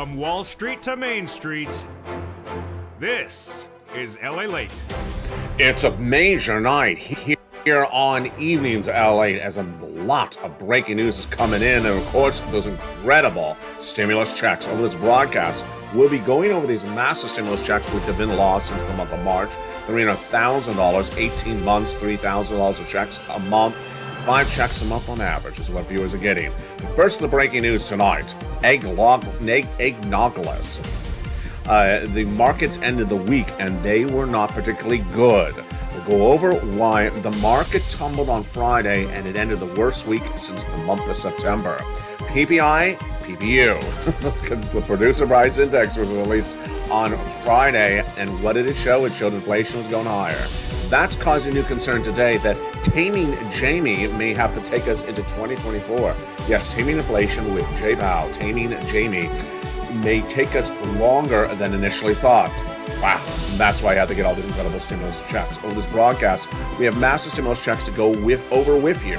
From Wall Street to Main Street, this is LALATE. It's a major night here on Evenings LA as a lot of breaking news is coming in, and of course those incredible stimulus checks. Over this broadcast, we'll be going over these massive stimulus checks which have been law since the month of March. $300,000, 18 months, $3,000 of checks a month. 5 checks a month on average is what viewers are getting. First, the breaking news tonight. Eggnoggless. The markets ended the week, and they were not particularly good. We'll go over why the market tumbled on Friday, and it ended the worst week since the month of September. PPI, PPU. Because the Producer Price Index was released on Friday, and what did it show? It showed inflation was going higher. That's causing new concern today that taming Jamie may have to take us into 2024. Yes, taming inflation with J. Powell, taming Jamie may take us longer than initially thought. Wow, that's why I had to get all these incredible stimulus checks. Over this broadcast, we have massive stimulus checks to go over with you.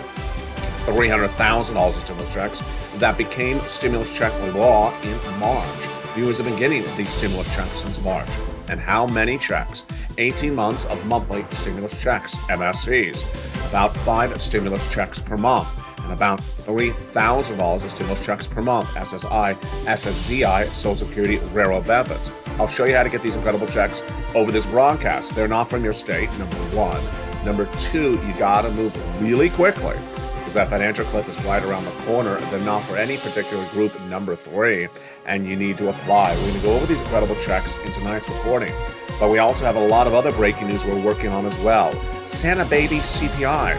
$300,000 of stimulus checks that became stimulus check law in March. Viewers have been getting these stimulus checks since March. And how many checks? 18 months of monthly stimulus checks, MSCs. About 5 stimulus checks per month. And about $3,000 of stimulus checks per month. SSI, SSDI, Social Security, Railroad benefits. I'll show you how to get these incredible checks over this broadcast. They're not from your state, number one. Number two, you gotta move really quickly, because that financial cliff is right around the corner. They're not for any particular group, number three, and you need to apply. We're going to go over these incredible checks in tonight's reporting, but we also have a lot of other breaking news we're working on as well. Santa baby CPI.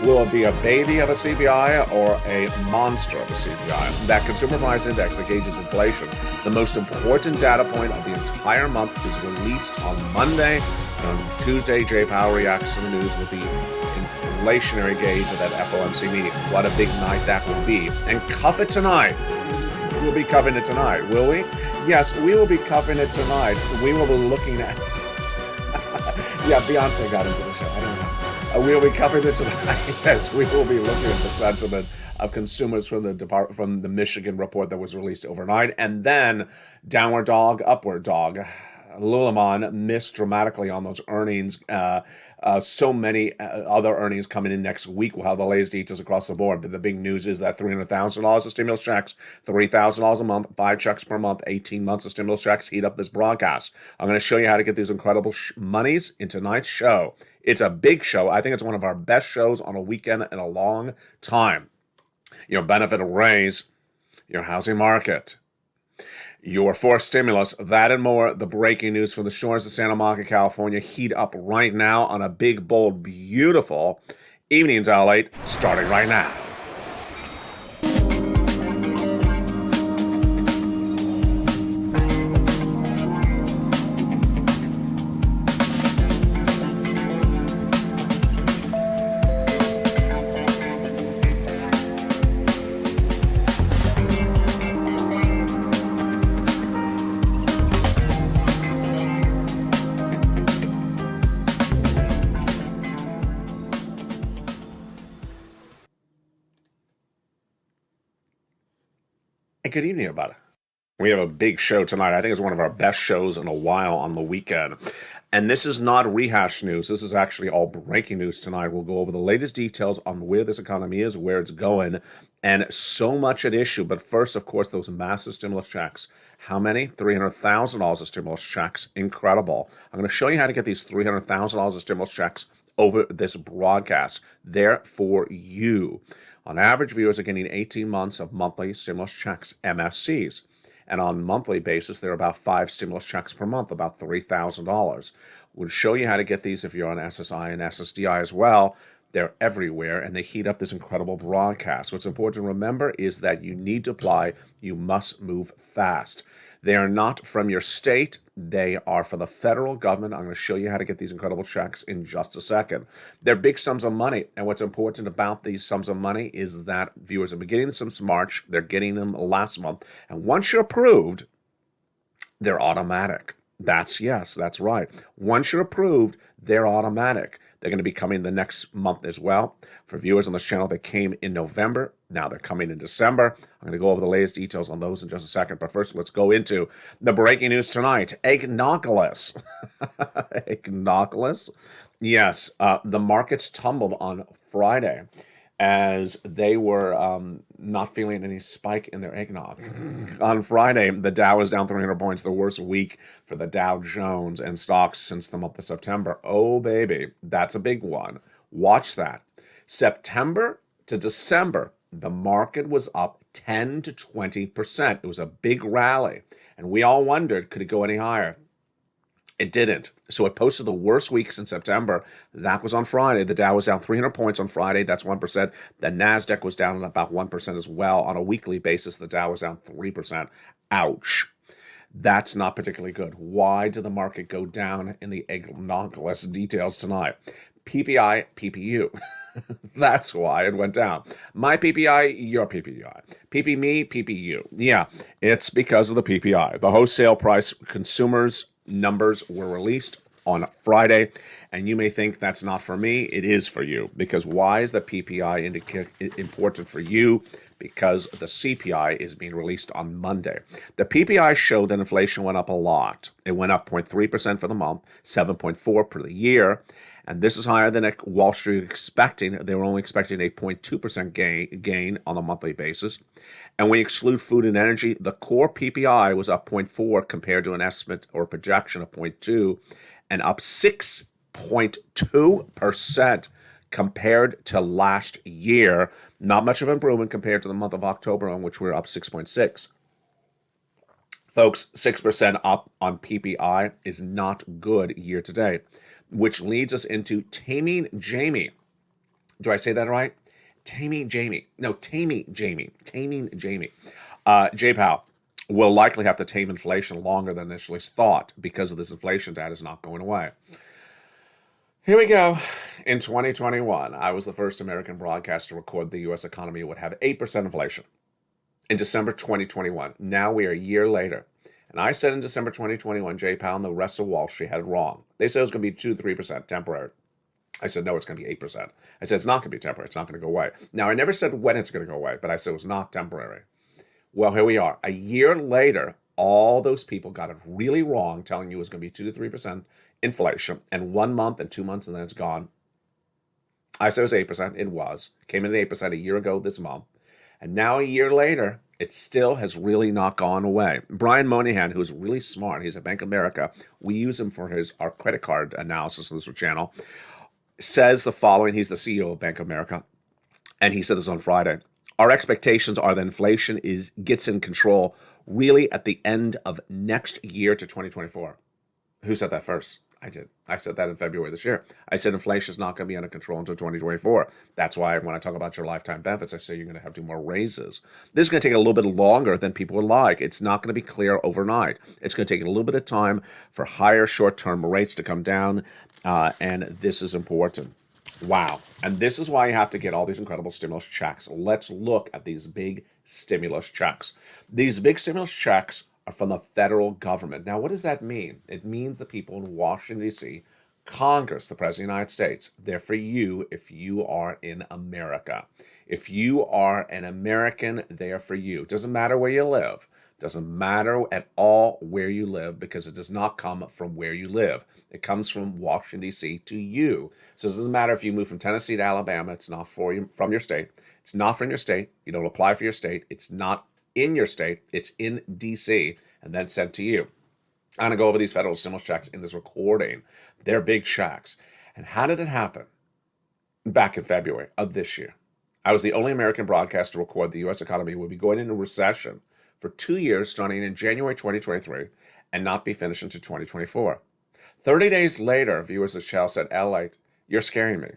Will it be a baby of a CPI or a monster of a CPI? That Consumer Price Index that gauges inflation, the most important data point of the entire month, is released on Monday. And on Tuesday, J. Powell reacts to the news with the inflationary gauge of that FOMC meeting. What a big night that will be. And cuff it tonight. We'll be covering it tonight, will we? Yes, we will be covering it tonight. We will be looking at... Yeah, Beyonce got into the show. I don't know. We'll be covering it tonight. Yes, we will be looking at the sentiment of consumers from the Michigan report that was released overnight. And then downward dog, upward dog. Lululemon missed dramatically on those earnings. So many other earnings coming in next week. We'll have the latest details across the board. But the big news is that $300,000 of stimulus checks, $3,000 a month, 5 checks per month, 18 months of stimulus checks heat up this broadcast. I'm going to show you how to get these incredible monies in tonight's show. It's a big show. I think it's one of our best shows on a weekend in a long time. Your benefit raise, your housing market, your forced stimulus, that and more. The breaking news from the shores of Santa Monica, California, heat up right now on a big, bold, beautiful Evenings LA, starting right now. Good evening, everybody. We have a big show tonight. I think it's one of our best shows in a while on the weekend. And this is not rehash news. This is actually all breaking news tonight. We'll go over the latest details on where this economy is, where it's going, and so much at issue. But first, of course, those massive stimulus checks. How many? $300,000 of stimulus checks. Incredible. I'm going to show you how to get these $300,000 of stimulus checks over this broadcast. They're for you. On average, viewers are getting 18 months of monthly stimulus checks, MSCs. And on a monthly basis, there are about 5 stimulus checks per month, about $3,000. We'll show you how to get these if you're on SSI and SSDI as well. They're everywhere, and they heat up this incredible broadcast. What's important to remember is that you need to apply. You must move fast. They are not from your state. They are for the federal government. I'm going to show you how to get these incredible checks in just a second. They're big sums of money. And what's important about these sums of money is that viewers have been getting them since March. They're getting them last month. And once you're approved, they're automatic. That's right. Once you're approved, they're automatic. They're going to be coming the next month as well. For viewers on this channel, they came in November. Now they're coming in December. I'm going to go over the latest details on those in just a second. But first, let's go into the breaking news tonight. Eggnoculus. Eggnoculus? Yes, the markets tumbled on Friday as they were not feeling any spike in their eggnog. On Friday, the Dow was down 300 points, the worst week for the Dow Jones and stocks since the month of September. Oh, baby, that's a big one. Watch that. September to December, the market was up 10 to 20%. It was a big rally, and we all wondered, could it go any higher? It didn't. So it posted the worst weeks in September. That was on Friday. The Dow was down 300 points on Friday. That's 1%. The NASDAQ was down about 1% as well. On a weekly basis, the Dow was down 3%. Ouch. That's not particularly good. Why did the market go down in the eggnoculus details tonight? PPI, PPU. That's why it went down. My PPI, your PPI. PP me, PPU. Yeah, it's because of the PPI. The wholesale price consumers numbers were released on Friday, and you may think that's not for me. It is for you, because why is the PPI important for you? Because the CPI is being released on Monday. The PPI showed that inflation went up a lot. It went up 0.3% for the month, 7.4% for the year, and this is higher than Wall Street expecting. They were only expecting a 0.2% gain on a monthly basis. And when you exclude food and energy, the core PPI was up 0.4 compared to an estimate or projection of 0.2, and up 6.2% compared to last year. Not much of an improvement compared to the month of October, on which we were up 6.6. Folks, 6% up on PPI is not good year to date, which leads us into Taming Jamie. Do I say that right? Taming Jamie. Taming Jamie. J-Pow will likely have to tame inflation longer than initially thought because of this inflation data is not going away. Here we go. In 2021, I was the first American broadcaster to record the U.S. economy would have 8% inflation. In December 2021. Now we are a year later. And I said in December 2021, J-Pow and the rest of Wall Street had it wrong. They said it was going to be 2 to 3% temporary. I said, no, it's going to be 8%. I said, it's not going to be temporary. It's not going to go away. Now, I never said when it's going to go away, but I said it was not temporary. Well, here we are. A year later, all those people got it really wrong, telling you it was going to be 2 to 3% inflation, and 1 month and 2 months, and then it's gone. I said it was 8%. It was. Came in at 8% a year ago this month. And now a year later, it still has really not gone away. Brian Moynihan, who's really smart, he's at Bank of America. We use him for our credit card analysis on this channel. Says the following. He's the CEO of Bank of America, and he said this on Friday. Our expectations are that inflation gets in control really at the end of next year to 2024. Who said that first? I did. I said that in February this year. I said inflation is not going to be under control until 2024. That's why when I talk about your lifetime benefits, I say you're going to have to do more raises. This is going to take a little bit longer than people would like. It's not going to be clear overnight. It's going to take a little bit of time for higher short-term rates to come down, and this is important. Wow. And this is why you have to get all these incredible stimulus checks. Let's look at these big stimulus checks. These big stimulus checks are from the federal government. Now, what does that mean? It means the people in Washington, D.C., Congress, the President of the United States, they're for you if you are in America. If you are an American, they are for you. It doesn't matter where you live. It doesn't matter at all where you live, because it does not come from where you live. It comes from Washington, D.C. to you. So it doesn't matter if you move from Tennessee to Alabama. It's not for you, from your state. It's not from your state. You don't apply for your state. It's not in your state. It's in D.C. and then sent to you. I'm going to go over these federal stimulus checks in this recording. They're big checks. And how did it happen? Back in February of this year, I was the only American broadcaster to record the U.S. economy would be going into recession for 2 years, starting in January 2023, and not be finished until 2024. 30 days later, viewers of the channel said, LALATE, you're scaring me.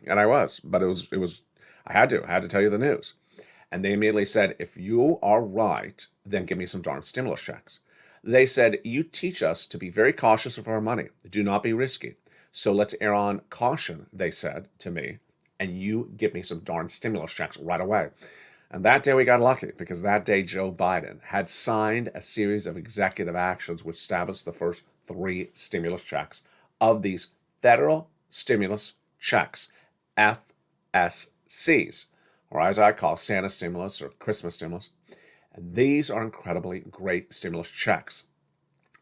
And I was, but I had to tell you the news. And they immediately said, if you are right, then give me some darn stimulus checks. They said, you teach us to be very cautious of our money. Do not be risky. So let's err on caution, they said to me, and you give me some darn stimulus checks right away. And that day we got lucky, because that day Joe Biden had signed a series of executive actions which established the first 3 stimulus checks of these federal stimulus checks, FSCs, or as I call Santa stimulus or Christmas stimulus. And these are incredibly great stimulus checks.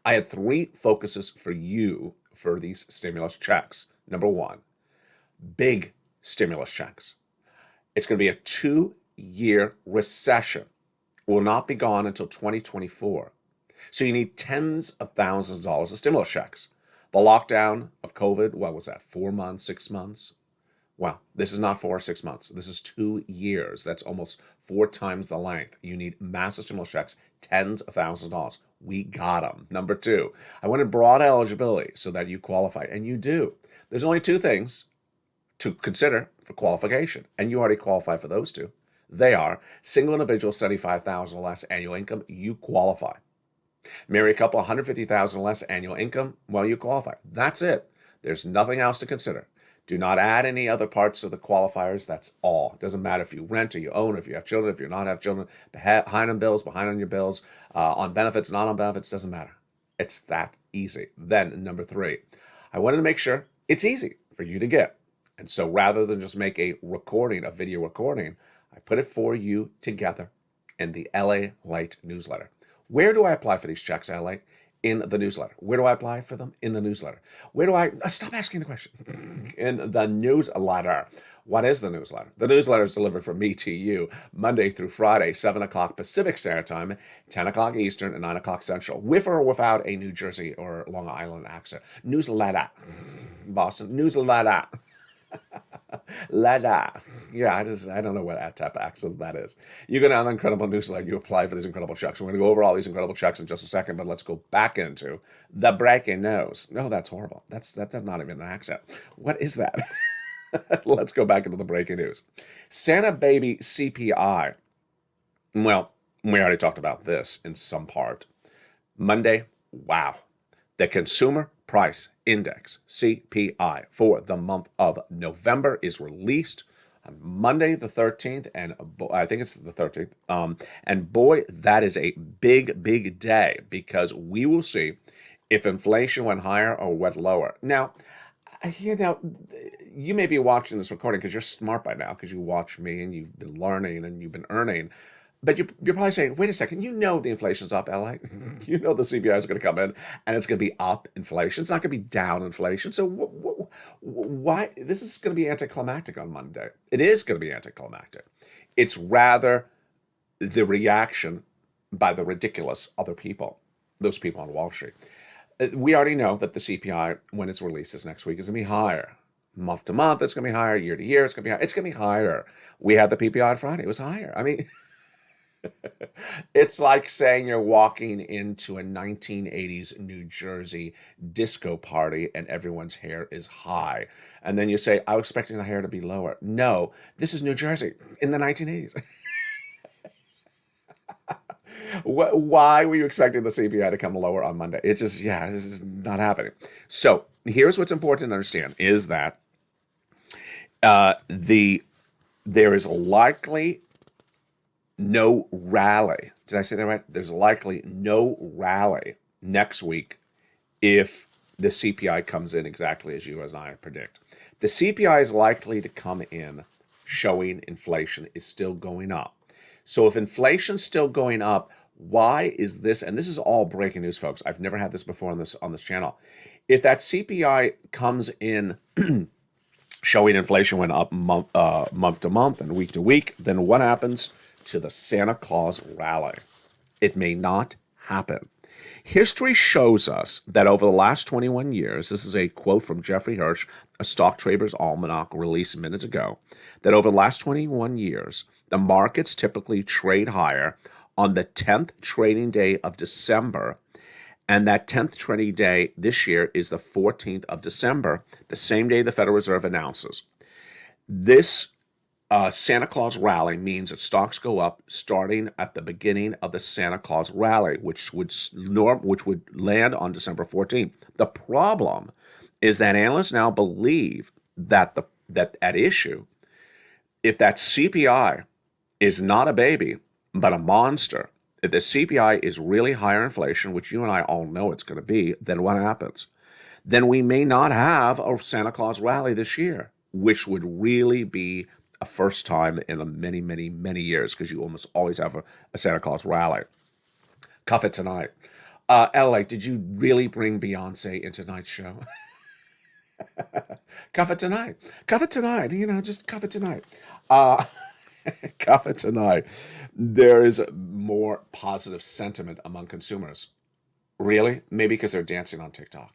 I had 3 focuses for you for these stimulus checks. Number 1, big stimulus checks. It's going to be a 2-year recession. Will not be gone until 2024. So you need tens of thousands of dollars of stimulus checks. The lockdown of COVID, what was that, 4 months, 6 months? Well, this is not 4 or 6 months. This is 2 years. That's almost 4 times the length. You need massive stimulus checks, tens of thousands of dollars. We got them. Number 2, I wanted broad eligibility so that you qualify, and you do. There's only 2 things to consider for qualification, and you already qualify for those 2. They are single individual, $75,000 or less annual income, you qualify. Marry a couple, $150,000 or less annual income, well, you qualify. That's it. There's nothing else to consider. Do not add any other parts of the qualifiers. That's all. It doesn't matter if you rent or you own, if you have children, if you not have children, behind on bills, behind on your bills, on benefits, not on benefits, doesn't matter. It's that easy. Then number 3, I wanted to make sure it's easy for you to get. And so rather than just make a recording, a video recording, I put it for you together in the LALATE newsletter. Where do I apply for these checks, LA? In the newsletter. Where do I apply for them? In the newsletter. Where do I... Stop asking the question. In the newsletter. What is the newsletter? The newsletter is delivered from me to you Monday through Friday, 7 o'clock Pacific Standard Time, 10 o'clock Eastern, and 9 o'clock Central, with or without a New Jersey or Long Island accent. Newsletter. Boston. Newsletter. Letter. Yeah, I don't know what type of accent that is. You go down the incredible newsletter, you apply for these incredible checks. We're going to go over all these incredible checks in just a second, but let's go back into the breaking news. No, that's horrible. That's not even an accent. What is that? Let's go back into the breaking news. Santa baby CPI. Well, we already talked about this in some part. Monday, wow. The Consumer Price Index, CPI, for the month of November is released on Monday the 13th, and I think it's the 13th. And boy, that is a big, big day, because we will see if inflation went higher or went lower. Now, you may be watching this recording because you're smart by now, because you watch me and you've been learning and you've been earning. But you're probably saying, wait a second, you know the inflation's up, LA. You know the CPI is going to come in and it's going to be up inflation. It's not going to be down inflation. So why? This is going to be anticlimactic on Monday. It is going to be anticlimactic. It's rather the reaction by the ridiculous other people, those people on Wall Street. We already know that the CPI, when it's released this next week, is going to be higher. Month to month, it's going to be higher. Year to year, it's going to be higher. It's going to be higher. We had the PPI on Friday. It was higher. I mean... It's like saying you're walking into a 1980s New Jersey disco party and everyone's hair is high. And then you say, I was expecting the hair to be lower. No, this is New Jersey in the 1980s. Why were you expecting the CPI to come lower on Monday? It's just, this is not happening. So here's what's important to understand is that there is likely no rally. Did I say that right? There's likely no rally next week if the CPI comes in exactly as you and I predict. The CPI is likely to come in showing inflation is still going up. So if inflation's still going up, why is this? And this is all breaking news, folks. I've never had this before on this channel. If that CPI comes in showing inflation went up month to month and week to week, then what happens to the Santa Claus rally? It may not happen. History shows us that over the last 21 years, this is a quote from Jeffrey Hirsch, a Stock Trader's Almanac released minutes ago, that over the last 21 years, the markets typically trade higher on the 10th trading day of December, and that 10th trading day this year is the 14th of December, the same day the Federal Reserve announces. This Santa Claus rally means that stocks go up starting at the beginning of the Santa Claus rally, which would land on December 14th. The problem is that analysts now believe that that at issue, if that CPI is not a baby but a monster, if the CPI is really higher inflation, which you and I all know it's going to be, then what happens? Then we may not have a Santa Claus rally this year. which would really be a first time in a many, many, many years because you almost always have a Santa Claus rally. Cuff it tonight. LA, did you really bring Beyonce into tonight's show? Cuff it tonight. Cuff it tonight. Just cuff it tonight. Uh, Cuff it tonight. There is more positive sentiment among consumers. Really? Maybe because they're dancing on TikTok.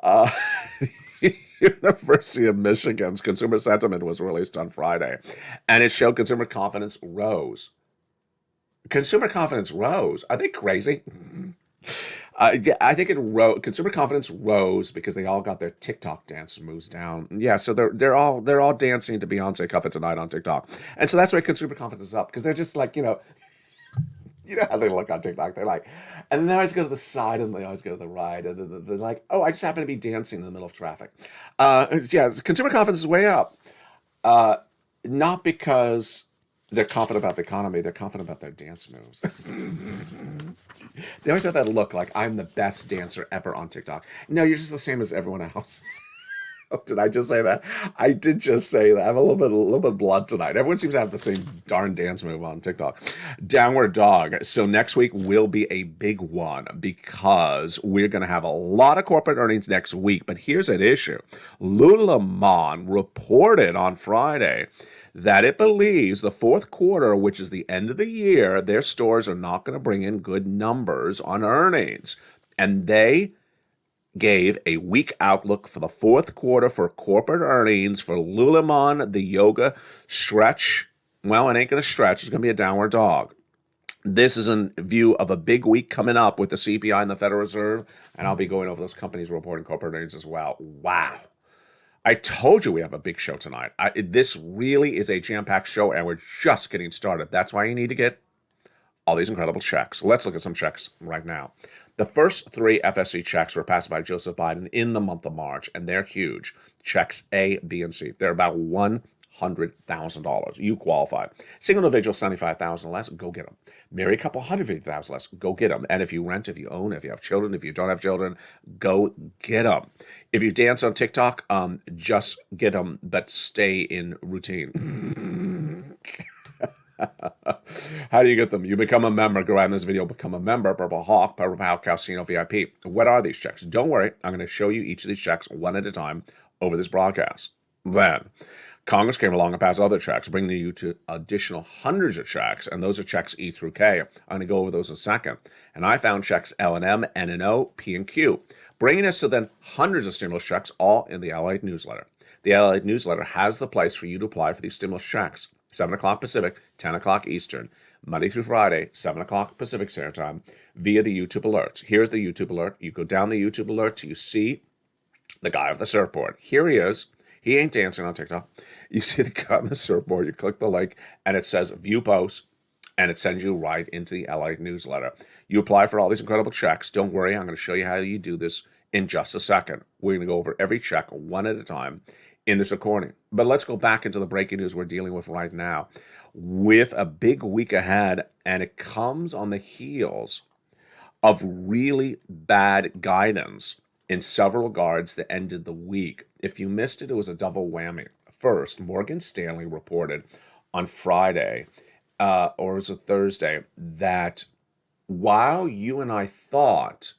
Uh, University of Michigan's consumer sentiment was released on Friday, and it showed consumer confidence rose. Consumer confidence rose. Are they crazy? Yeah, I think it rose. Consumer confidence rose because they all got their TikTok dance moves down. Yeah, so they're all dancing to Beyonce "Cuff It Tonight" on TikTok, and so that's why consumer confidence is up because they're just like you know how they look on TikTok. They're like, and then they always go to the side and they always go to the right, and they're like, oh, I just happen to be dancing in the middle of traffic. Yeah, consumer confidence is way up. Not because they're confident about the economy, they're confident about their dance moves. They always have that look like I'm the best dancer ever on TikTok. No, you're just the same as everyone else. Oh, did I just say that? I did just say that. I'm a little bit blunt tonight. Everyone seems to have the same darn dance move on TikTok. Downward dog. So next week will be a big one because we're going to have a lot of corporate earnings next week. But here's an issue. Lululemon reported on Friday that it believes the fourth quarter, which is the end of the year, their stores are not going to bring in good numbers on earnings. And they gave a weak outlook for the fourth quarter for corporate earnings for Lululemon, the yoga stretch. Well, it ain't going to stretch. It's going to be a downward dog. This is in view of a big week coming up with the CPI and the Federal Reserve, and I'll be going over those companies reporting corporate earnings as well. Wow. I told you we have a big show tonight. This really is a jam-packed show, and we're just getting started. That's why you need to get all these incredible checks. Let's look at some checks right now. The first three FSC checks were passed by Joseph Biden in the month of March, and they're huge. Checks A, B, and C. They're about $100,000. You qualify. Single individual, $75,000 or less, go get them. Married couple, $150,000 less, go get them. And if you rent, if you own, if you have children, if you don't have children, go get them. If you dance on TikTok, just get them, but stay in routine. How do you get them? You become a member. Go out in this video, become a member. Purple Hawk, Purple Pal, Casino VIP. What are these checks? Don't worry. I'm going to show you each of these checks one at a time over this broadcast. Then, Congress came along and passed other checks, bringing you to additional hundreds of checks, and those are checks E through K. I'm going to go over those in a second. And I found checks L and M, N and O, P and Q, bringing us to then hundreds of stimulus checks, all in the LALATE newsletter. The LALATE newsletter has the place for you to apply for these stimulus checks. 7 o'clock Pacific, 10 o'clock Eastern, Monday through Friday, 7 o'clock Pacific Standard Time, via the YouTube alerts. Here's the YouTube alert. You go down the YouTube alert till you see the guy with the surfboard. Here he is. He ain't dancing on TikTok. You see the guy on the surfboard. You click the link, and it says View Post, and it sends you right into the LALATE newsletter. You apply for all these incredible checks. Don't worry. I'm going to show you how you do this in just a second. We're going to go over every check one at a time in this recording. But let's go back into the breaking news we're dealing with right now with a big week ahead, and it comes on the heels of really bad guidance in several regards that ended the week. If you missed it, it was a double whammy. First, Morgan Stanley reported on Friday, or it was a Thursday, that while you and I thought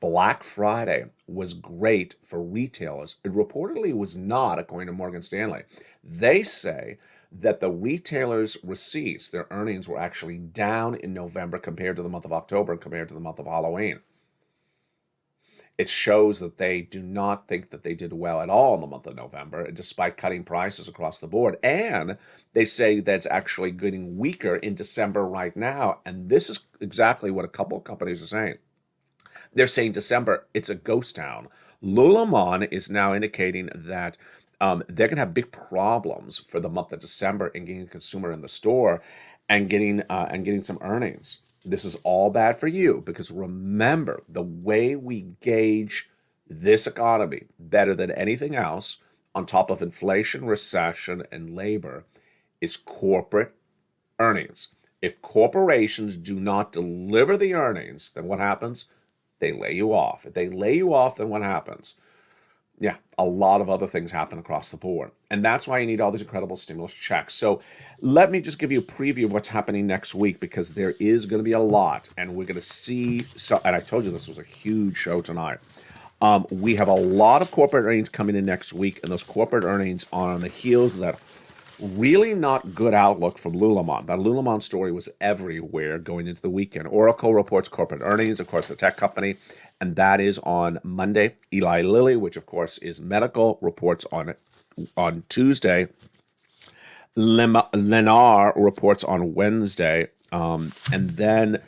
Black Friday was great for retailers, it reportedly was not, according to Morgan Stanley. They say that the retailers' receipts, their earnings, were actually down in November compared to the month of October and compared to the month of Halloween. It shows that they do not think that they did well at all in the month of November, despite cutting prices across the board. And they say that's actually getting weaker in December right now. And this is exactly what a couple of companies are saying. They're saying December, it's a ghost town. Lululemon is now indicating that they're going to have big problems for the month of December in getting a consumer in the store and getting some earnings. This is all bad for you because remember, the way we gauge this economy better than anything else, on top of inflation, recession, and labor, is corporate earnings. If corporations do not deliver the earnings, then what happens? They lay you off. If they lay you off, then what happens? Yeah, a lot of other things happen across the board. And that's why you need all these incredible stimulus checks. So let me just give you a preview of what's happening next week, because there is going to be a lot. And we're going to see, and I told you this was a huge show tonight. We have a lot of corporate earnings coming in next week, and those corporate earnings are on the heels of that really not good outlook from Lululemon. That Lululemon story was everywhere going into the weekend. Oracle reports corporate earnings, of course, the tech company, and that is on Monday. Eli Lilly, which of course is medical, reports on Tuesday. Lennar reports on Wednesday, and then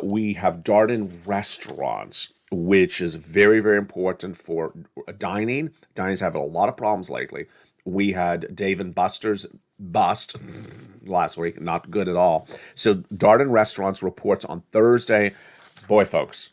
we have Darden Restaurants, which is very, very important for dining. Dining's having a lot of problems lately. We had Dave and Buster's bust last week, not good at all. So Darden Restaurants reports on Thursday. Boy, folks,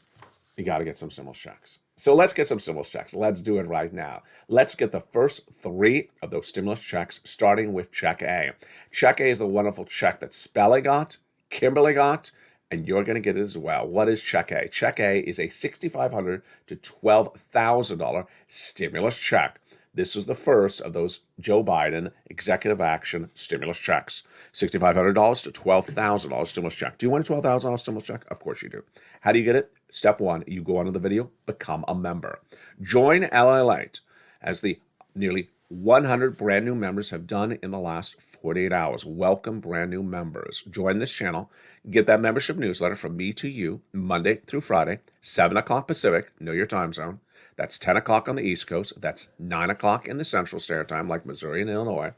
you got to get some stimulus checks. So let's get some stimulus checks. Let's do it right now. Let's get the first 3 of those stimulus checks, starting with Check A. Check A is the wonderful check that Spelly got, Kimberly got, and you're going to get it as well. What is Check A? Check A is a $6,500 to $12,000 stimulus check. This was the first of those Joe Biden executive action stimulus checks. $6,500 to $12,000 stimulus check. Do you want a $12,000 stimulus check? Of course you do. How do you get it? Step 1, you go onto the video, become a member. Join LALATE, as the nearly 100 brand new members have done in the last 48 hours. Welcome, brand new members. Join this channel. Get that membership newsletter from me to you Monday through Friday, 7 o'clock Pacific. Know your time zone. That's 10 o'clock on the East Coast. That's 9 o'clock in the Central Standard Time, like Missouri and Illinois.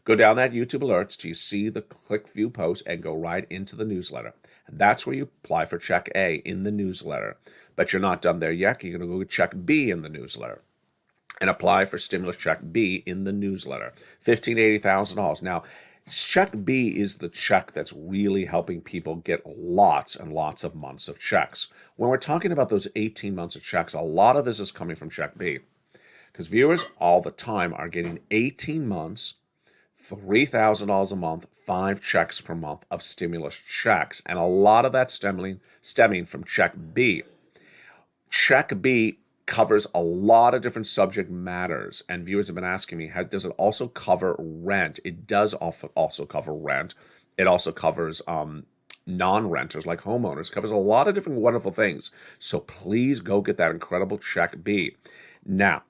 Go down that YouTube alerts till you see the click view post and go right into the newsletter. And that's where you apply for Check A in the newsletter. But you're not done there yet. You're going to go Check B in the newsletter and apply for stimulus Check B in the newsletter. $15,000 to $80,000. Now, Check B is the check that's really helping people get lots and lots of months of checks. When we're talking about those 18 months of checks, a lot of this is coming from Check B, because viewers all the time are getting 18 months, $3,000 a month, 5 checks per month of stimulus checks, and a lot of that stemming from Check B. Check B covers a lot of different subject matters, and viewers have been asking me, does it also cover rent? It does also cover rent. It also covers non-renters like homeowners. It covers a lot of different wonderful things. So please go get that incredible Check B. Now,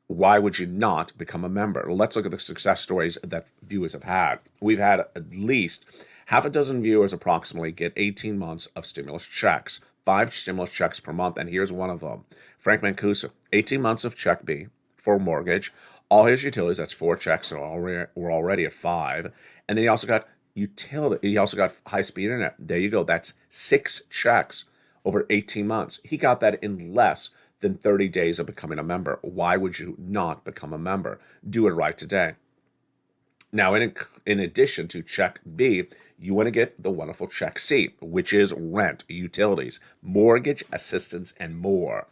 why would you not become a member? Let's look at the success stories that viewers have had. We've had at least half a dozen viewers approximately get 18 months of stimulus checks, 5 stimulus checks per month, and here's one of them. Frank Mancuso, 18 months of Check B for mortgage, all his utilities, that's 4 checks, so we're already at 5. And then he also got utility, he also got high-speed internet. There you go, that's 6 checks over 18 months. He got that in less than 30 days of becoming a member. Why would you not become a member? Do it right today. Now, in addition to Check B, you want to get the wonderful Check C, which is rent, utilities, mortgage assistance, and more.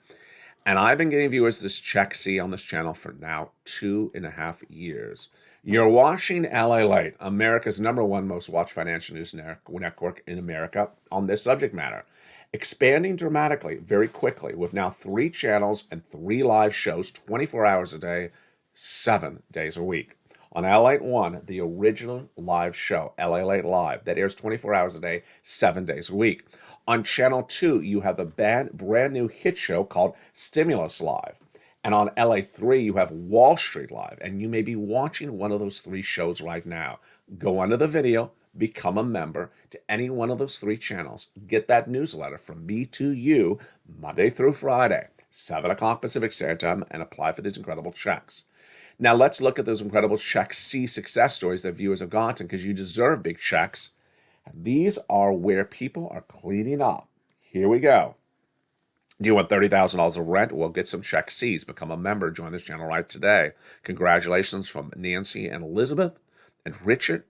And I've been getting viewers this Check C on this channel for now 2.5 years. You're watching LALATE, America's #1 most watched financial news network in America, on this subject matter. Expanding dramatically, very quickly, with now 3 channels and 3 live shows, 24 hours a day, 7 days a week. On LALATE 1, the original live show, LALATE Live, that airs 24 hours a day, 7 days a week. On Channel 2, you have the brand new hit show called Stimulus Live. And on LA3, you have Wall Street Live. And you may be watching one of those 3 shows right now. Go under the video, become a member to any one of those 3 channels. Get that newsletter from me to you Monday through Friday, 7 o'clock Pacific Standard Time, and apply for these incredible checks. Now let's look at those incredible Check C success stories that viewers have gotten, because you deserve big checks. And these are where people are cleaning up. Here we go. Do you want $30,000 of rent? Well, get some Check C's. Become a member. Join this channel right today. Congratulations from Nancy and Elizabeth and Richard.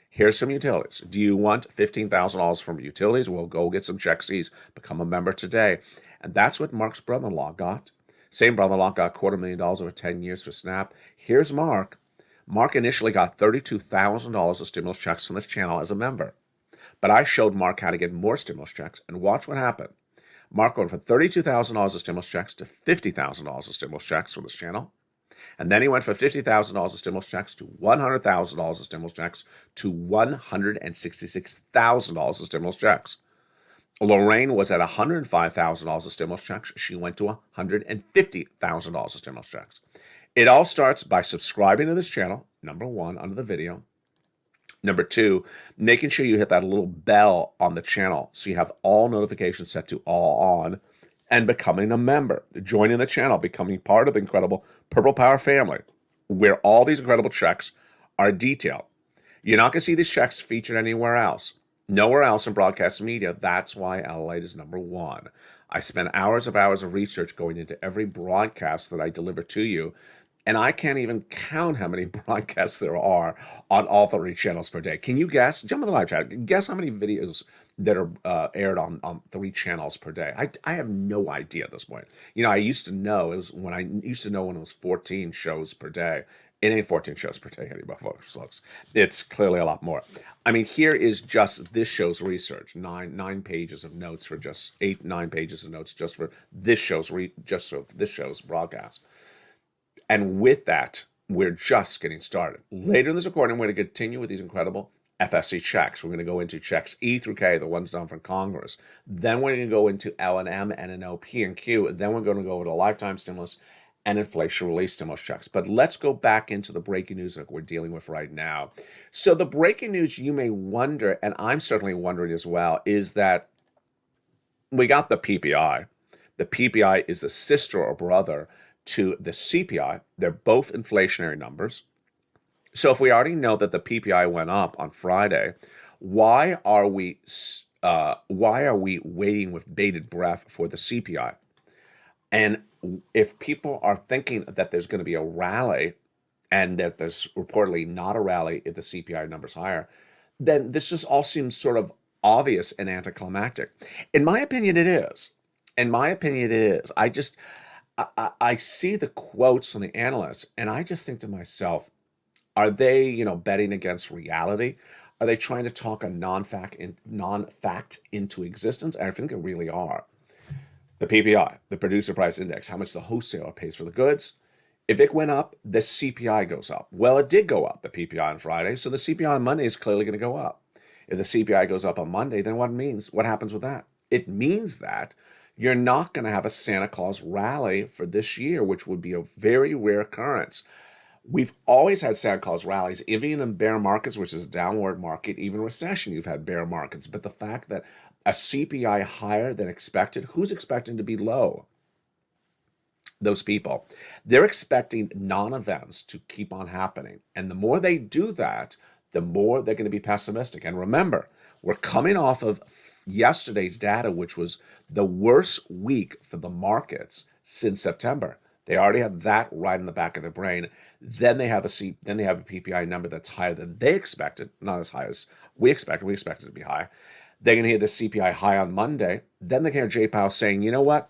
Here's some utilities. Do you want $15,000 from utilities? Well, go get some Check C's. Become a member today. And that's what Mark's brother-in-law got. Same brother-in-law got $250,000 over 10 years for SNAP. Here's Mark. Mark initially got $32,000 of stimulus checks from this channel as a member. But I showed Mark how to get more stimulus checks, and watch what happened. Mark went from $32,000 of stimulus checks to $50,000 of stimulus checks for this channel. And then he went from $50,000 of stimulus checks to $100,000 of stimulus checks to $166,000 of stimulus checks. Lorraine was at $105,000 of stimulus checks. She went to $150,000 of stimulus checks. It all starts by subscribing to this channel, number one, under the video. Number two, making sure you hit that little bell on the channel so you have all notifications set to all on, and becoming a member, joining the channel, becoming part of the incredible Purple Power family, where all these incredible checks are detailed. You're not going to see these checks featured anywhere else. Nowhere else in broadcast media. That's why LALATE is number one. I spend hours of research going into every broadcast that I deliver to you, and I can't even count how many broadcasts there are on all 3 channels per day. Can you guess? Jump in the live chat. Guess how many videos that are aired on 3 channels per day. I have no idea at this point. You know, I used to know when it was 14 shows per day. It ain't 14 shows per day anymore, folks. It's clearly a lot more. I mean, here is just this show's research. 9 pages of notes for just 9 pages of notes just for this show's broadcast. And with that, we're just getting started. Later in this recording, we're going to continue with these incredible FSC checks. We're going to go into checks E through K, the ones done from Congress. Then we're going to go into L&M, N&O, P, and Q. Then we're going to go into lifetime stimulus and inflation relief stimulus checks. But let's go back into the breaking news that we're dealing with right now. So the breaking news, you may wonder, and I'm certainly wondering as well, is that we got the PPI. The PPI is the sister or brother to the CPI. They're both inflationary numbers. So if we already know that the PPI went up on Friday, why are we waiting with bated breath for the CPI? And if people are thinking that there's going to be a rally and that there's reportedly not a rally if the CPI number's higher, then this just all seems sort of obvious and anticlimactic. In my opinion, it is. I see the quotes from the analysts, and I just think to myself, are they, betting against reality? Are they trying to talk a non-fact into existence? And I think they really are. The PPI, the producer price index, how much the wholesaler pays for the goods. If it went up, the CPI goes up. Well, it did go up, the PPI on Friday, so the CPI on Monday is clearly going to go up. If the CPI goes up on Monday, then what happens with that? It means that you're not going to have a Santa Claus rally for this year, which would be a very rare occurrence. We've always had Santa Claus rallies, even in bear markets, which is a downward market, even recession, you've had bear markets. But the fact that a CPI higher than expected, who's expecting to be low? Those people. They're expecting non-events to keep on happening. And the more they do that, the more they're going to be pessimistic. And remember, we're coming off of yesterday's data, which was the worst week for the markets since September. They already have that right in the back of their brain. Then they have a PPI number that's higher than they expected, not as high as we expected. We expected it to be high. They're going to hear the CPI high on Monday. Then they can hear Jay Powell saying, you know what?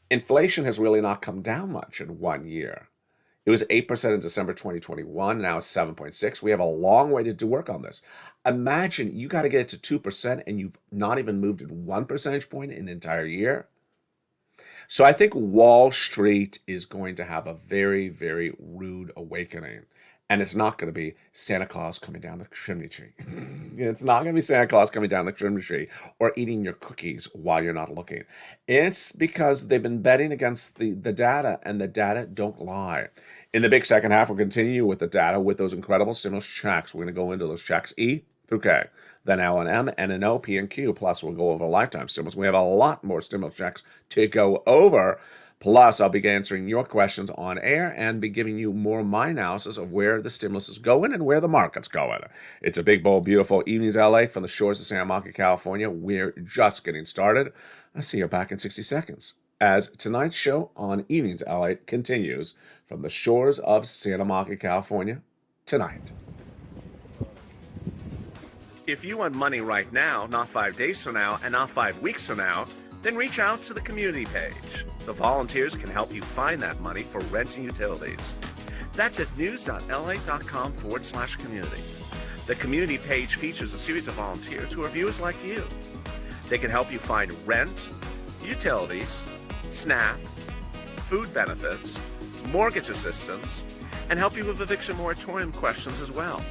Inflation has really not come down much in 1 year. It was 8% in December 2021. Now it's 7.6%. We have a long way to do work on this. Imagine you got to get it to 2% and you've not even moved it 1 percentage point in an entire year. So I think Wall Street is going to have a very, very rude awakening. And it's not going to be Santa Claus coming down the chimney tree. It's not going to be Santa Claus coming down the chimney tree or eating your cookies while you're not looking. It's because they've been betting against the data, and the data don't lie. In the big second half, we'll continue with the data with those incredible stimulus checks. We're going to go into those checks E through K, then L&M, N&O, P, and Q. Plus, we'll go over lifetime stimulus. We have a lot more stimulus checks to go over. Plus, I'll be answering your questions on air and be giving you more of my analysis of where the stimulus is going and where the market's going. It's a big, bold, beautiful evenings, LA, from the shores of Santa Monica, California. We're just getting started. I'll see you back in 60 seconds as tonight's show on Evenings, LA continues from the shores of Santa Monica, California, tonight. If you want money right now, not 5 days from now, and not 5 weeks from now, then reach out to the community page. The volunteers can help you find that money for rent and utilities. That's at news.la.com/community. The community page features a series of volunteers who are viewers like you. They can help you find rent, utilities, SNAP, food benefits, mortgage assistance, and help you with eviction moratorium questions as well.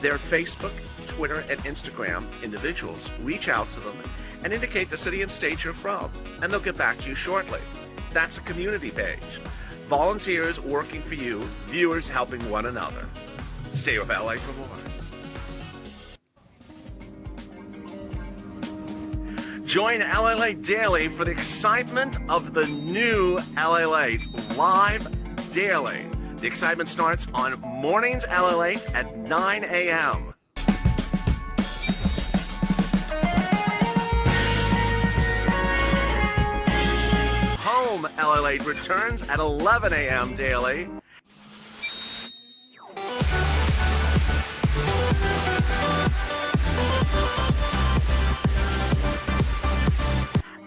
Their Facebook, Twitter, and Instagram individuals reach out to them and indicate the city and state you're from, and they'll get back to you shortly. That's a community page. Volunteers working for you, viewers helping one another. Stay with LA for more. Join LALATE Daily for the excitement of the new LALATE live daily. The excitement starts on mornings LALATE at 9 a.m. Home LALATE returns at 11 a.m. daily.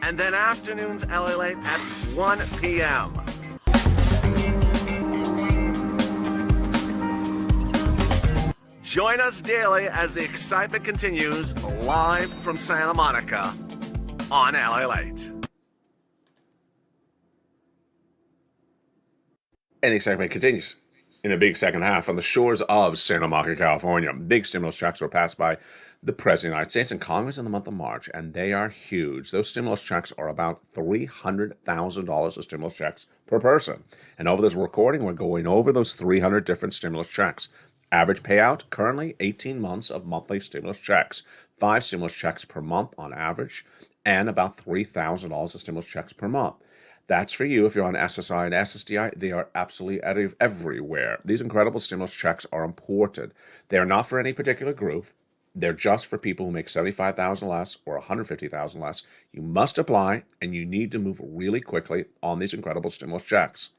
And then afternoons LALATE at 1 p.m. Join us daily as the excitement continues live from Santa Monica on LALATE. And the excitement continues in a big second half on the shores of Santa Monica, California. Big stimulus checks were passed by the President of the United States and Congress in the month of March, and they are huge. Those stimulus checks are about $300,000 of stimulus checks per person. And over this recording, we're going over those 300 different stimulus checks. Average payout, currently 18 months of monthly stimulus checks. 5 stimulus checks per month on average, and about $3,000 of stimulus checks per month. That's for you if you're on SSI and SSDI. They are absolutely everywhere. These incredible stimulus checks are important. They are not for any particular group. They're just for people who make $75,000 less or $150,000 less. You must apply, and you need to move really quickly on these incredible stimulus checks.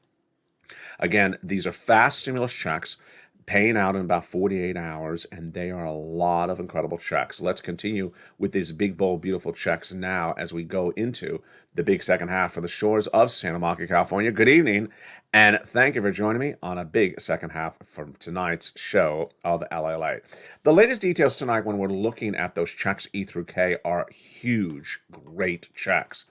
Again, these are fast stimulus checks paying out in about 48 hours, and they are a lot of incredible checks. Let's continue with these big, bold, beautiful checks now as we go into the big second half for the shores of Santa Monica, California. Good evening, and thank you for joining me on a big second half from tonight's show of LALATE. The latest details tonight when we're looking at those checks E through K are huge, great checks.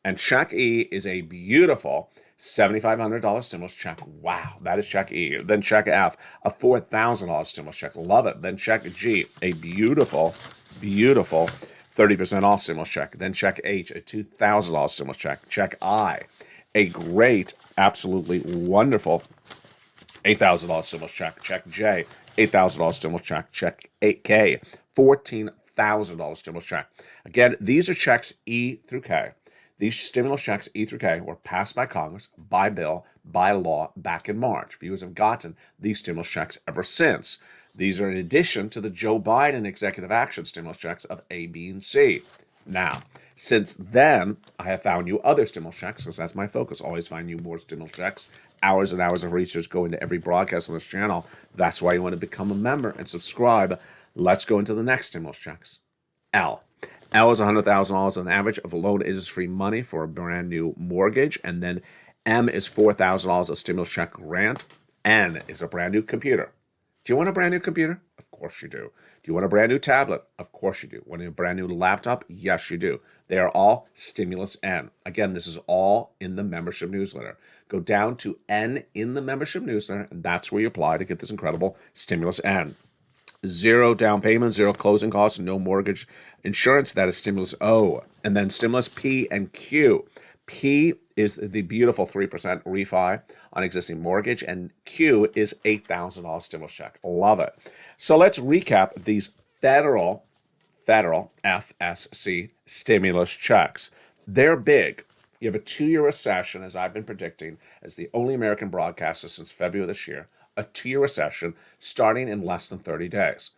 And check E is a beautiful $7,500 stimulus check. Wow, that is check E. Then check F, a $4,000 stimulus check. Love it. Then check G, a beautiful, beautiful 30% off stimulus check. Then check H, a $2,000 stimulus check. Check I, a great, absolutely wonderful $8,000 stimulus check. Check J, $8,000 stimulus check. Check K, $14,000 stimulus check. Again, these are checks E through K. These stimulus checks, E through K, were passed by Congress, by bill, by law back in March. Viewers have gotten these stimulus checks ever since. These are in addition to the Joe Biden executive action stimulus checks of A, B, and C. Now, since then, I have found you other stimulus checks, because that's my focus. Always find you more stimulus checks. Hours and hours of research go into every broadcast on this channel. That's why you want to become a member and subscribe. Let's go into the next stimulus checks. L. L is $100,000 on average of loan interest-free money for a brand new mortgage. And then M is $4,000 of stimulus check grant. N is a brand new computer. Do you want a brand new computer? Of course you do. Do you want a brand new tablet? Of course you do. Want a brand new laptop? Yes, you do. They are all stimulus N. Again, this is all in the membership newsletter. Go down to N in the membership newsletter, and that's where you apply to get this incredible stimulus N. 0 down payment, 0 closing costs, no mortgage insurance. That is stimulus O. And then stimulus P and Q. P is the beautiful 3% refi on existing mortgage, and Q is $8,000 stimulus check. Love it. So let's recap these federal FSC stimulus checks. They're big. You have a 2-year recession, as I've been predicting, as the only American broadcaster since February of this year. A 2-year recession starting in less than 30 days.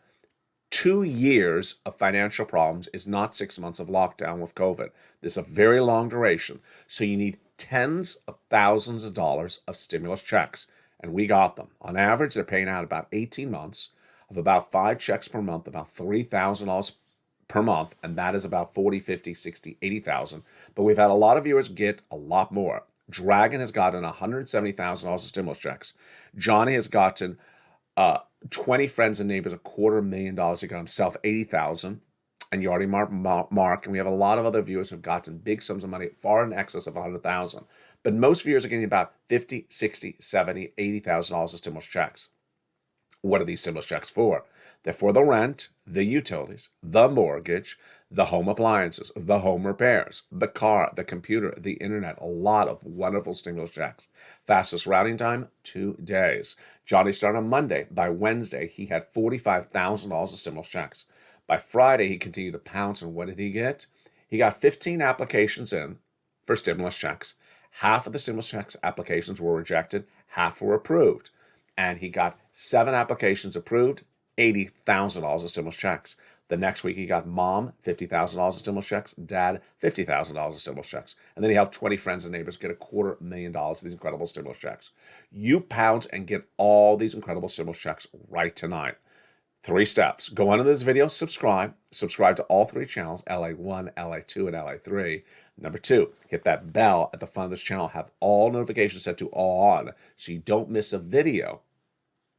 2 years of financial problems is not 6 months of lockdown with COVID. This is a very long duration. So you need tens of thousands of dollars of stimulus checks. And we got them. On average, they're paying out about 18 months of about 5 checks per month, about $3,000 per month. And that is about 40, 50, 60, 80,000. But we've had a lot of viewers get a lot more. Dragon has gotten $170,000 of stimulus checks. Johnny has gotten 20 friends and neighbors $250,000. He got himself $80,000. and you already mark, and we have a lot of other viewers who've gotten big sums of money, far in excess of 100,000. But most viewers are getting about 50, 60, 70, $80,000 of stimulus checks. What are these stimulus checks for? They're for the rent, the utilities, the mortgage, the home appliances, the home repairs, the car, the computer, the internet. A lot of wonderful stimulus checks. Fastest routing time, 2 days. Johnny started on Monday. By Wednesday, he had $45,000 of stimulus checks. By Friday, he continued to pounce, and what did he get? He got 15 applications in for stimulus checks. Half of the stimulus checks applications were rejected, half were approved. And he got 7 applications approved, $80,000 of stimulus checks. The next week, he got mom $50,000 of stimulus checks, dad $50,000 of stimulus checks. And then he helped 20 friends and neighbors get $250,000 of these incredible stimulus checks. You pounce and get all these incredible stimulus checks right tonight. 3 steps. Go under this video, subscribe to all 3 channels, LA1, LA2, and LA3. Number 2, hit that bell at the front of this channel. Have all notifications set to all on so you don't miss a video.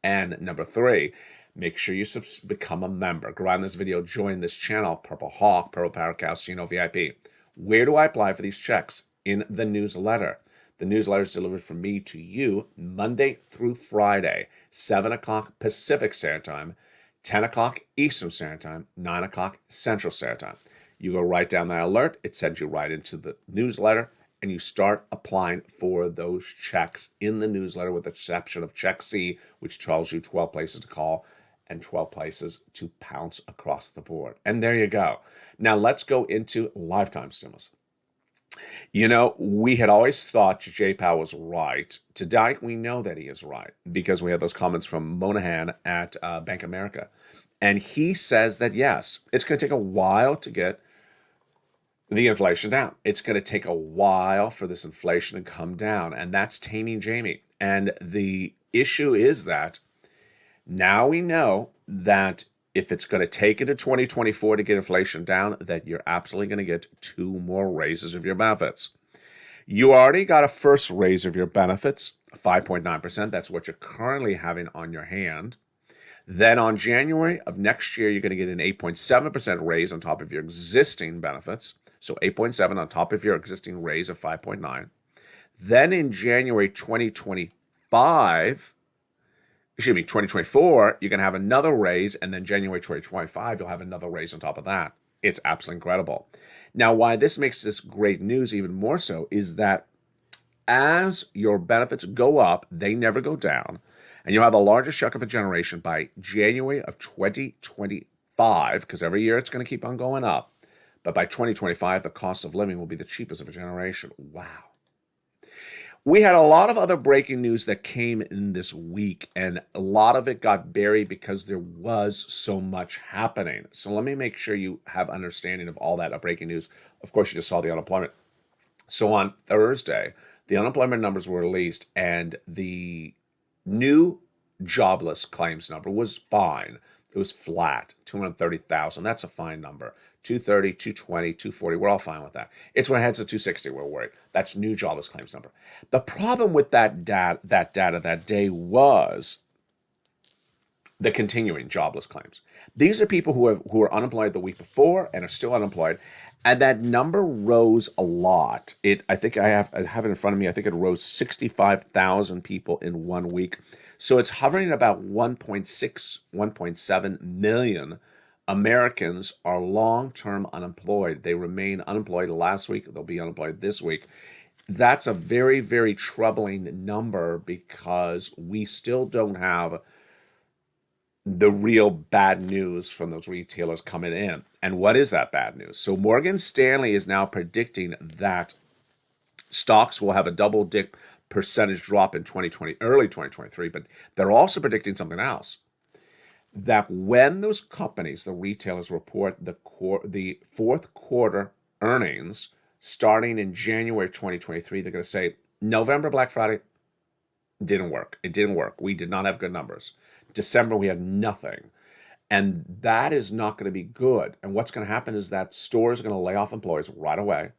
And number 3, make sure you become a member. Go around this video, join this channel, Purple Hawk, Purple Power Casino VIP. Where do I apply for these checks? In the newsletter. The newsletter is delivered from me to you Monday through Friday, 7 o'clock Pacific Standard Time, 10 o'clock Eastern Standard Time, 9 o'clock Central Standard Time. You go right down that alert. It sends you right into the newsletter, and you start applying for those checks in the newsletter, with the exception of Check C, which tells you 12 places to call and 12 places to pounce across the board. And there you go. Now let's go into lifetime stimulus. You know, we had always thought Jay Powell was right. Today, we know that he is right because we had those comments from Monahan at Bank of America. And he says that, yes, it's going to take a while to get the inflation down. It's going to take a while for this inflation to come down. And that's taming Jamie. And the issue is that now we know that if it's going to take into 2024 to get inflation down, that you're absolutely going to get 2 more raises of your benefits. You already got a first raise of your benefits, 5.9%. That's what you're currently having on your hand. Then on January of next year, you're going to get an 8.7% raise on top of your existing benefits. So 8.7 on top of your existing raise of 5.9. Then in January 2024, you're going to have another raise, and then January 2025, you'll have another raise on top of that. It's absolutely incredible. Now, why this makes this great news even more so is that as your benefits go up, they never go down, and you'll have the largest check of a generation by January of 2025, because every year it's going to keep on going up. But by 2025, the cost of living will be the cheapest of a generation. Wow. We had a lot of other breaking news that came in this week, and a lot of it got buried because there was so much happening. So let me make sure you have understanding of all that breaking news. Of course, you just saw the unemployment. So on Thursday, the unemployment numbers were released, and the new jobless claims number was fine. It was flat, 230,000. That's a fine number. 230, 220, 240, we're all fine with that. It's when it heads to 260, we're worried. That's new jobless claims number. The problem with that data that day was the continuing jobless claims. These are people who were unemployed the week before and are still unemployed, and that number rose a lot. I think I have it in front of me. I think it rose 65,000 people in 1 week. So it's hovering about 1.6, 1.7 million Americans are long-term unemployed. They remain unemployed last week. They'll be unemployed this week. That's a very, very troubling number because we still don't have the real bad news from those retailers coming in. And what is that bad news? So Morgan Stanley is now predicting that stocks will have a double-digit percentage drop in early 2023, but they're also predicting something else. That when those companies, the retailers, report the fourth quarter earnings starting in January 2023, they're going to say, November Black Friday didn't work. It didn't work. We did not have good numbers. December, we had nothing. And that is not going to be good. And what's going to happen is that stores are going to lay off employees right away.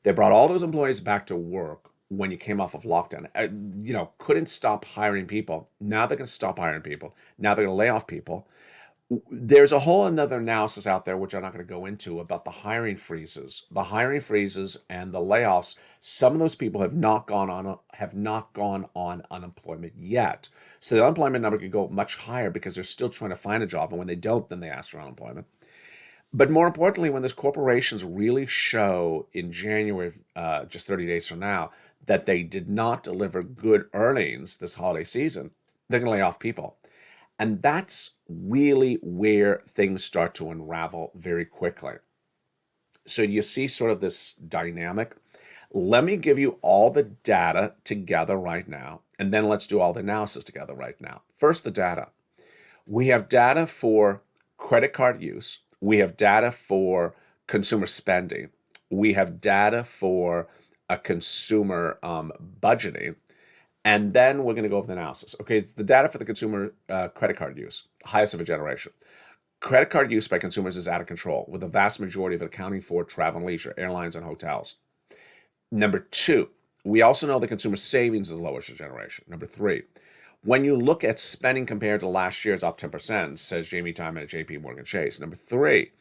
They brought all those employees back to work when you came off of lockdown, couldn't stop hiring people. Now they're going to stop hiring people. Now they're going to lay off people. There's a whole another analysis out there, which I'm not going to go into, about the hiring freezes. The hiring freezes and the layoffs. Some of those people have not gone on unemployment yet. So the unemployment number could go much higher because they're still trying to find a job, and when they don't, then they ask for unemployment. But more importantly, when those corporations really show in January, just 30 days from now, that they did not deliver good earnings this holiday season, they're going to lay off people. And that's really where things start to unravel very quickly. So you see sort of this dynamic. Let me give you all the data together right now, and then let's do all the analysis together right now. First, the data. We have data for credit card use. We have data for consumer spending. We have data for a consumer budgeting. And then we're going to go over the analysis. Okay, it's the data for the consumer credit card use, highest of a generation. Credit card use by consumers is out of control, with the vast majority of it accounting for travel and leisure, airlines, and hotels. Number two, we also know that consumer savings is the lowest of generation. Number three, when you look at spending compared to last year, it's up 10%, says Jamie Dimon at JP Morgan Chase. Number three,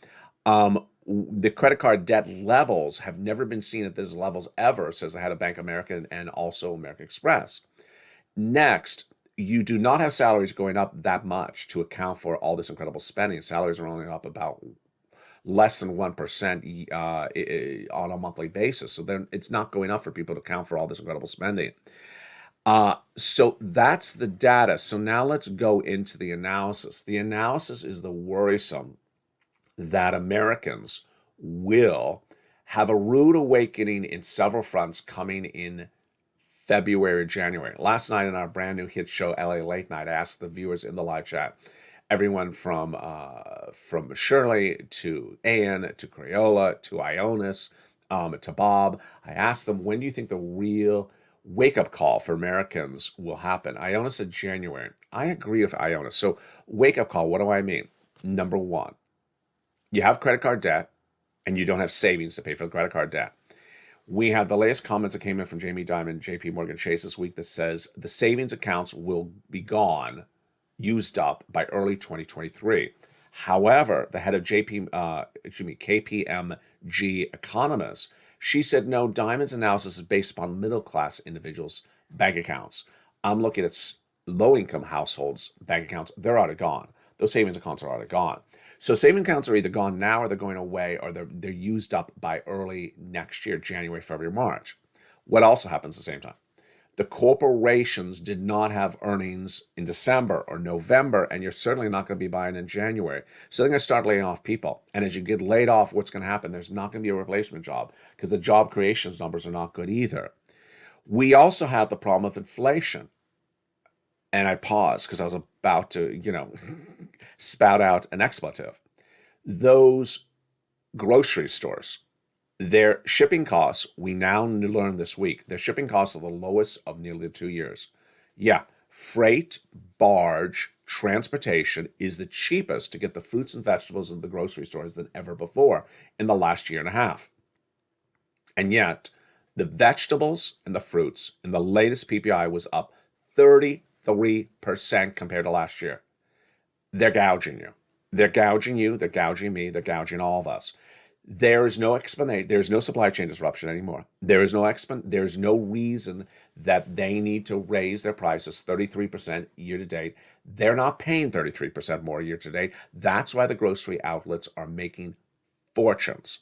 the credit card debt levels have never been seen at these levels ever, says the head of Bank of America and also American Express. Next, you do not have salaries going up that much to account for all this incredible spending. Salaries are only up about less than 1% on a monthly basis. So then it's not going up for people to account for all this incredible spending. So that's the data. So now let's go into the analysis. The analysis is the worrisome that Americans will have a rude awakening in several fronts coming in February, January. Last night in our brand new hit show, LA Late Night, I asked the viewers in the live chat, everyone from Shirley to Ann to Crayola to Ionis to Bob, I asked them, when do you think the real wake-up call for Americans will happen? Ionis said January. I agree with Ionis. So wake-up call, what do I mean? Number one, you have credit card debt and you don't have savings to pay for the credit card debt. We have the latest comments that came in from Jamie Dimon, JP Morgan Chase this week that says the savings accounts will be gone, used up by early 2023. However, the head of KPMG economists, she said, no, Dimon's analysis is based upon middle-class individuals' bank accounts. I'm looking at low-income households' bank accounts. They're already gone. Those savings accounts are already gone. So savings accounts are either gone now or they're going away or they're used up by early next year, January, February, March. What also happens at the same time? The corporations did not have earnings in December or November, and you're certainly not going to be buying in January. So they're going to start laying off people. And as you get laid off, what's going to happen? There's not going to be a replacement job because the job creations numbers are not good either. We also have the problem of inflation. And I paused because I was about to, spout out an expletive. Those grocery stores, their shipping costs, we now learned this week, their shipping costs are the lowest of nearly 2 years. Yeah, freight, barge, transportation is the cheapest to get the fruits and vegetables in the grocery stores than ever before in the last year and a half. And yet, the vegetables and the fruits in the latest PPI was up 33% compared to last year. They're gouging you. They're gouging you. They're gouging me. They're gouging all of us. There is no explanation. There's no supply chain disruption anymore. There's no reason that they need to raise their prices 33% year to date. They're not paying 33% more year to date. That's why the grocery outlets are making fortunes.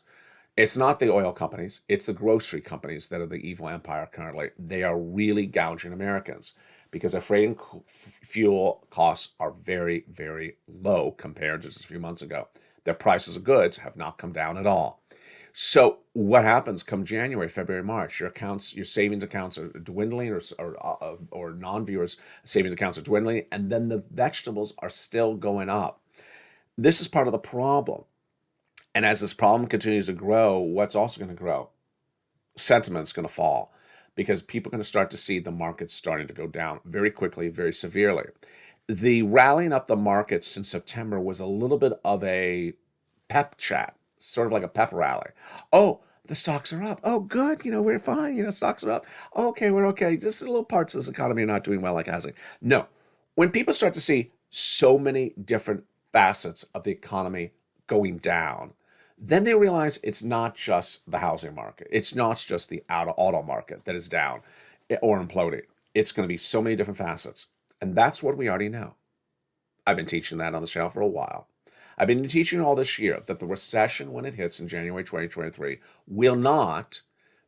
It's not the oil companies. It's the grocery companies that are the evil empire currently. They are really gouging Americans because their freight and fuel costs are very, very low compared to just a few months ago. Their prices of goods have not come down at all. So what happens come January, February, March? Your savings accounts are dwindling, or non-viewers' savings accounts are dwindling, and then the vegetables are still going up. This is part of the problem. And as this problem continues to grow, what's also going to grow? Sentiment's going to fall because people are going to start to see the markets starting to go down very quickly, very severely. The rallying up the markets since September was a little bit of a pep chat, sort of like a pep rally. Oh, the stocks are up. Oh, good. We're fine. Stocks are up. Oh, okay, we're okay. Just little parts of this economy are not doing well, like housing. No. When people start to see so many different facets of the economy going down, then they realize it's not just the housing market. It's not just the auto market that is down or imploding. It's going to be so many different facets. And that's what we already know. I've been teaching that on the channel for a while. I've been teaching all this year that the recession, when it hits in January 2023, will not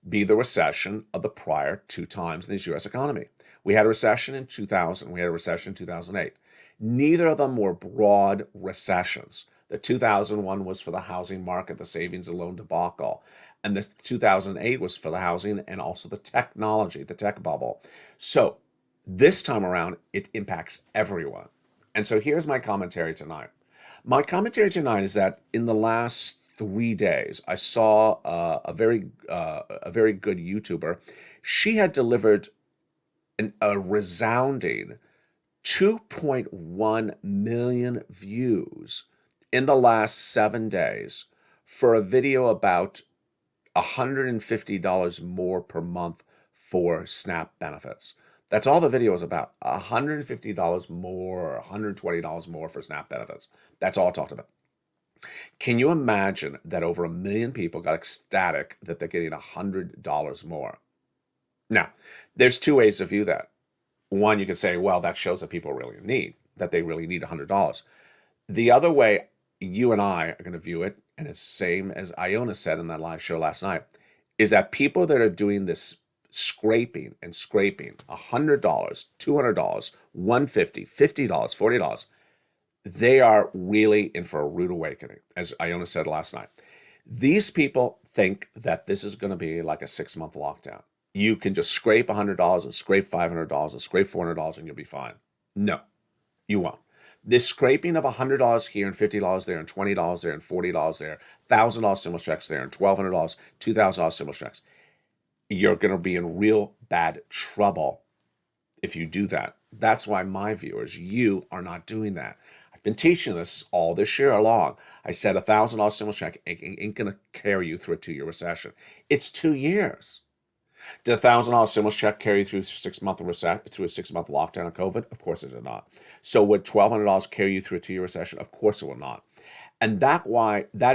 be the recession of the prior two times in the U.S. economy. We had a recession in 2000. We had a recession in 2008. Neither of them were broad recessions. The 2001 was for the housing market, the savings and loan debacle. And the 2008 was for the housing and also the technology, the tech bubble. So this time around, it impacts everyone. And so here's my commentary tonight. My commentary tonight is that in the last 3 days, I saw a very good YouTuber. She had delivered a resounding 2.1 million views in the last 7 days for a video about $150 more per month for SNAP benefits. That's all the video is about. $150 more or $120 more for SNAP benefits. That's all I talked about. Can you imagine that over 1 million people got ecstatic that they're getting $100 more? Now, there's two ways to view that. One, you could say, well, that shows that people really need, that they really need $100. The other way you and I are going to view it, and it's the same as Iona said in that live show last night, is that people that are doing this scraping $100, $200, $150, $50, $40, they are really in for a rude awakening, as Iona said last night. These people think that this is going to be like a 6-month lockdown. You can just scrape $100 and scrape $500 and scrape $400 and you'll be fine. No, you won't. This scraping of $100 here and $50 there and $20 there and $40 there, $1,000 stimulus checks there and $1,200, $2,000 stimulus checks, you're going to be in real bad trouble if you do that. That's why my viewers, you are not doing that. I've been teaching this all this year long. I said $1,000 stimulus check ain't going to carry you through a 2-year recession. It's 2 years. Did $1,000 stimulus check carry you through a 6-month lockdown of COVID? Of course it did not. So would $1,200 carry you through a 2-year recession? Of course it will not. And that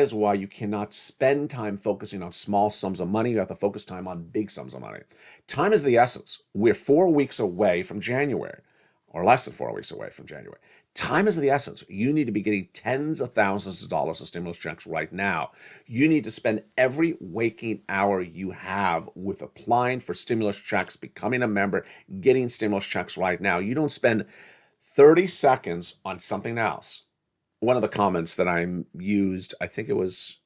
is why you cannot spend time focusing on small sums of money. You have to focus time on big sums of money. Time is the essence. We're 4 weeks away from January, or less than 4 weeks away from January. Time is the essence. You need to be getting tens of thousands of dollars of stimulus checks right now. You need to spend every waking hour you have with applying for stimulus checks, becoming a member, getting stimulus checks right now. You don't spend 30 seconds on something else. One of the comments that I used, I think it was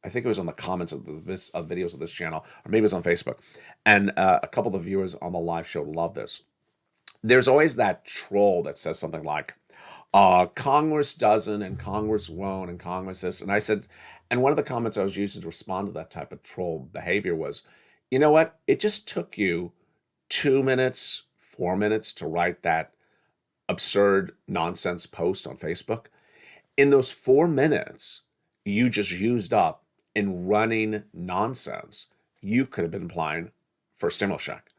on the comments of videos of this channel, or maybe it was on Facebook, and a couple of the viewers on the live show love this. There's always that troll that says something like, Congress doesn't, and Congress won't, and Congress this. And I said, and one of the comments I was using to respond to that type of troll behavior was, you know what? It just took you 2 minutes, 4 minutes to write that absurd nonsense post on Facebook. In those 4 minutes you just used up in running nonsense, you could have been applying for a stimulus check.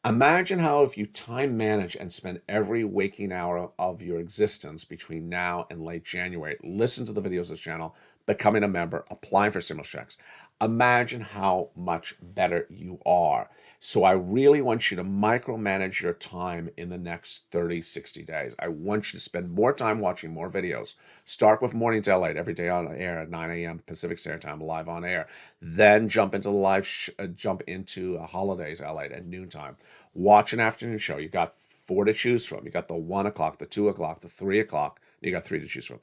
Imagine how if you time manage and spend every waking hour of your existence between now and late January, listen to the videos of this channel, becoming a member, applying for stimulus checks. Imagine how much better you are. So I really want you to micromanage your time in the next 30, 60 days. I want you to spend more time watching more videos. Start with Mornings LALATE every day on air at 9 a.m. Pacific Standard Time, live on air. Then jump into Holidays LALATE at noontime. Watch an afternoon show. You got 4 to choose from. You got the 1 o'clock, the 2 o'clock, the 3 o'clock. You got 3 to choose from.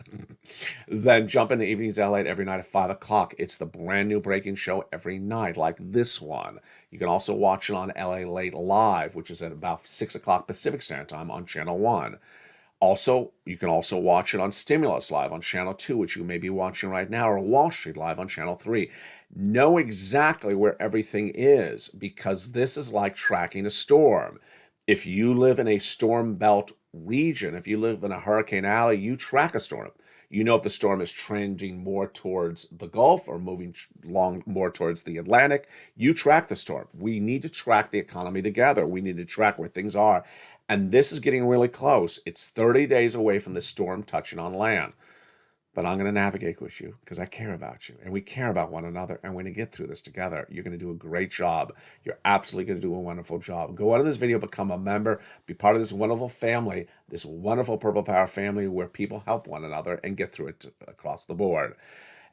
Then jump into Evenings LALATE every night at 5 o'clock. It's the brand new breaking show every night, like this one. You can also watch it on LALATE Live, which is at about 6 o'clock Pacific Standard Time on Channel 1. Also, you can also watch it on Stimulus Live on Channel 2, which you may be watching right now, or Wall Street Live on Channel 3. Know exactly where everything is, because this is like tracking a storm. If you live in a storm belt region, if you live in a hurricane alley, you track a storm. You know if the storm is trending more towards the Gulf or moving more towards the Atlantic. You track the storm. We need to track the economy together. We need to track where things are. And this is getting really close. It's 30 days away from the storm touching on land. but I'm going to navigate with you because I care about you and we care about one another, and we're going to get through this together. You're going to do a great job. You're absolutely going to do a wonderful job. Go out of this video, become a member, be part of this wonderful family, this wonderful Purple Power family where people help one another and get through it across the board.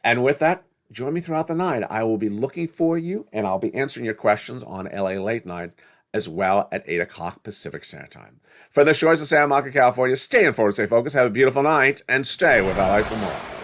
And with that, join me throughout the night. I will be looking for you, and I'll be answering your questions on LA Late Night as well at 8 o'clock Pacific Standard Time. From the shores of Santa Monica, California, stay informed, stay focused, have a beautiful night, and stay with LA for more.